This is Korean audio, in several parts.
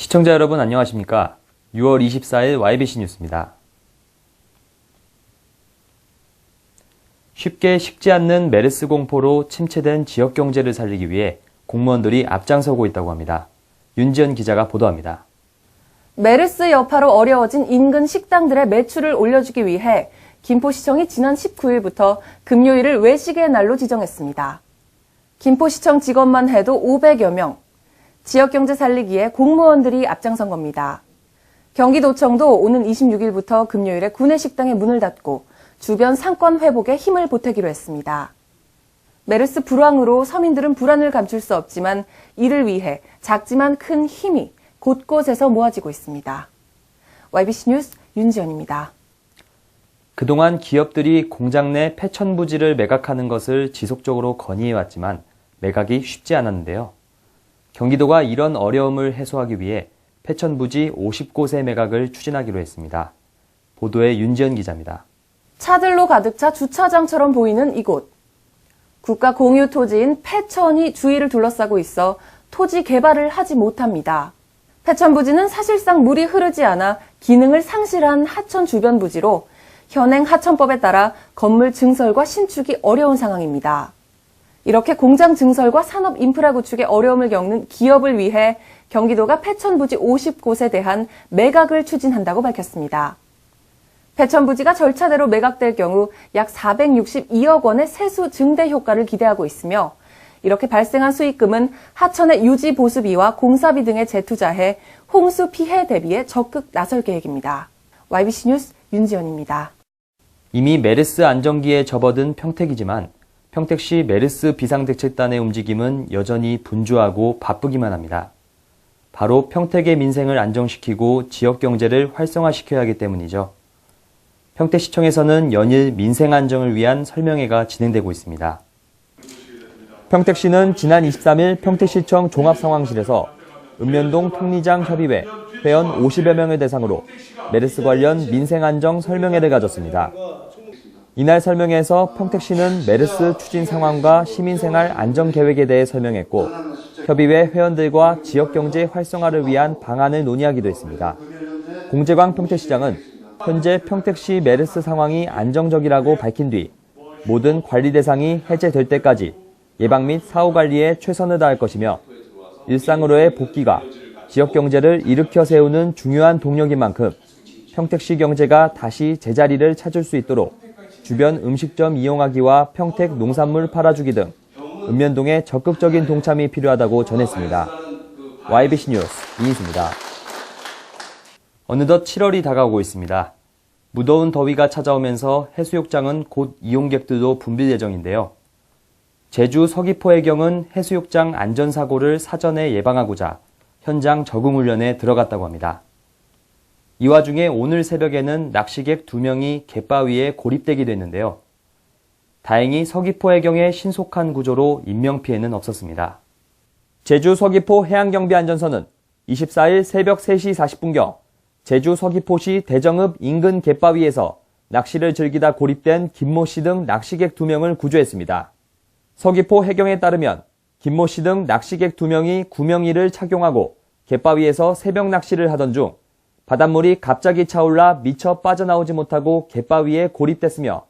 시청자 여러분 안녕하십니까? 6월 24일 YBC 뉴스입니다. 쉽게 식지 않는 메르스 공포로 침체된 지역 경제를 살리기 위해 공무원들이 앞장서고 있다고 합니다. 윤지연 기자가 보도합니다. 메르스 여파로 어려워진 인근 식당들의 매출을 올려주기 위해 김포시청이 지난 19일부터 금요일을 외식의 날로 지정했습니다. 김포시청 직원만 해도 500여 명, 지역경제 살리기에 공무원들이 앞장선 겁니다. 경기도청도 오는 26일부터 금요일에 구내식당의 문을 닫고 주변 상권 회복에 힘을 보태기로 했습니다. 메르스 불황으로 서민들은 불안을 감출 수 없지만 이를 위해 작지만 큰 힘이 곳곳에서 모아지고 있습니다. YBC 뉴스 윤지연입니다. 그동안 기업들이 공장 내 폐천부지를 매각하는 것을 지속적으로 건의해왔지만 매각이 쉽지 않았는데요. 경기도가 이런 어려움을 해소하기 위해 폐천부지 50곳의 매각을 추진하기로 했습니다. 보도에 윤지연 기자입니다. 차들로 가득 차 주차장처럼 보이는 이곳. 국가 공유 토지인 폐천이 주위를 둘러싸고 있어 토지 개발을 하지 못합니다. 폐천부지는 사실상 물이 흐르지 않아 기능을 상실한 하천 주변 부지로 현행 하천법에 따라 건물 증설과 신축이 어려운 상황입니다. 이렇게 공장 증설과 산업 인프라 구축에 어려움을 겪는 기업을 위해 경기도가 폐천부지 50곳에 대한 매각을 추진한다고 밝혔습니다. 폐천부지가 절차대로 매각될 경우 약 462억 원의 세수 증대 효과를 기대하고 있으며 이렇게 발생한 수익금은 하천의 유지 보수비와 공사비 등에 재투자해 홍수 피해 대비에 적극 나설 계획입니다. YBC 뉴스 윤지연입니다. 이미 메르스 안정기에 접어든 평택이지만 평택시 메르스 비상대책단의 움직임은 여전히 분주하고 바쁘기만 합니다. 바로 평택의 민생을 안정시키고 지역 경제를 활성화시켜야 하기 때문이죠. 평택시청에서는 연일 민생 안정을 위한 설명회가 진행되고 있습니다. 평택시는 지난 23일 평택시청 종합상황실에서 읍면동 통리장 협의회 회원 50여 명을 대상으로 메르스 관련 민생 안정 설명회를 가졌습니다. 이날 설명회에서 평택시는 메르스 추진 상황과 시민생활 안정 계획에 대해 설명했고 협의회 회원들과 지역경제 활성화를 위한 방안을 논의하기도 했습니다. 공재광 평택시장은 현재 평택시 메르스 상황이 안정적이라고 밝힌 뒤 모든 관리 대상이 해제될 때까지 예방 및 사후 관리에 최선을 다할 것이며 일상으로의 복귀가 지역경제를 일으켜 세우는 중요한 동력인 만큼 평택시 경제가 다시 제자리를 찾을 수 있도록 주변 음식점 이용하기와 평택 농산물 팔아주기 등 읍면동의 적극적인 동참이 필요하다고 전했습니다. YBC 뉴스 이인수입니다. 어느덧 7월이 다가오고 있습니다. 무더운 더위가 찾아오면서 해수욕장은 곧 이용객들도 붐빌 예정인데요. 제주 서귀포해경은 해수욕장 안전사고를 사전에 예방하고자 현장 적응훈련에 들어갔다고 합니다. 이 와중에 오늘 새벽에는 낚시객 2명이 갯바위에 고립되기도 했는데요. 다행히 서귀포해경의 신속한 구조로 인명피해는 없었습니다. 제주 서귀포 해양경비안전선은 24일 새벽 3시 40분경 제주 서귀포시 대정읍 인근 갯바위에서 낚시를 즐기다 고립된 김모 씨 등 낚시객 2명을 구조했습니다. 서귀포 해경에 따르면 김모 씨 등 낚시객 2명이 구명이를 착용하고 갯바위에서 새벽 낚시를 하던 중 바닷물이 갑자기 차올라 미처 빠져나오지 못하고 갯바위에 고립됐으며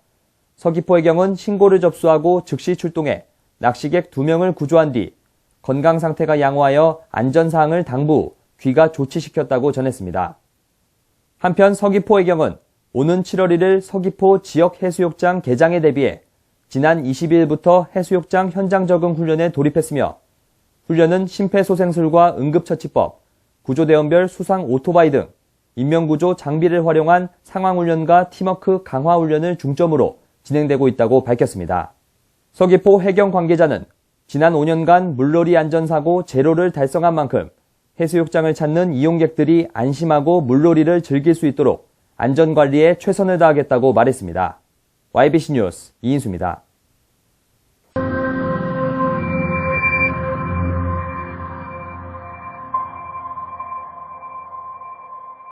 서귀포해경은 신고를 접수하고 즉시 출동해 낚시객 2명을 구조한 뒤 건강 상태가 양호하여 안전사항을 당부 후 귀가 조치시켰다고 전했습니다. 한편 서귀포해경은 오는 7월 1일 서귀포 지역 해수욕장 개장에 대비해 지난 20일부터 해수욕장 현장 적응 훈련에 돌입했으며 훈련은 심폐소생술과 응급처치법, 구조대원별 수상 오토바이 등 인명구조 장비를 활용한 상황훈련과 팀워크 강화훈련을 중점으로 진행되고 있다고 밝혔습니다. 서귀포 해경 관계자는 지난 5년간 물놀이 안전사고 제로를 달성한 만큼 해수욕장을 찾는 이용객들이 안심하고 물놀이를 즐길 수 있도록 안전관리에 최선을 다하겠다고 말했습니다. YBC 뉴스 이인수입니다.